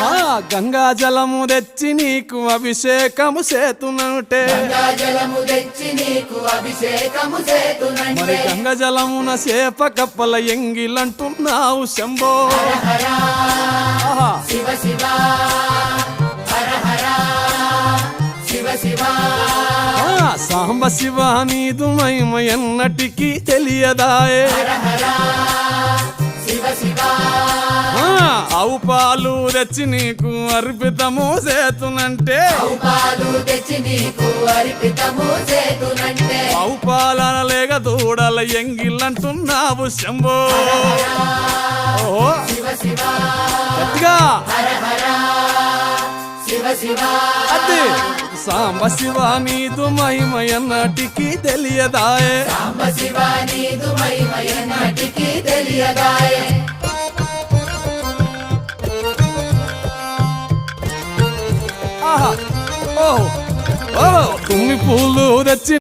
ఆ గంగా జలము తెచ్చి నీకు అభిషేకము చేతునంటే మరి గంగా జలమున సేప కప్పల ఎంగిలంటున్నావు శంభో సాంబ శివ నీదు మహిమ ఎన్నటికీ తెలియదాయే ఆవు పాలు తెచ్చి నీకు అర్పితము చేతునంటే ఆవు పాలన లేక దూడల ఎంగిలంటున్నావు శంభో ఓహో గట్టిగా అదే సాంబ శివ నీదు మహిమ ఎన్నటికీ తెలియదాయే ఆహా ఓ ఓ తుమ్మి పూలు తెచ్చి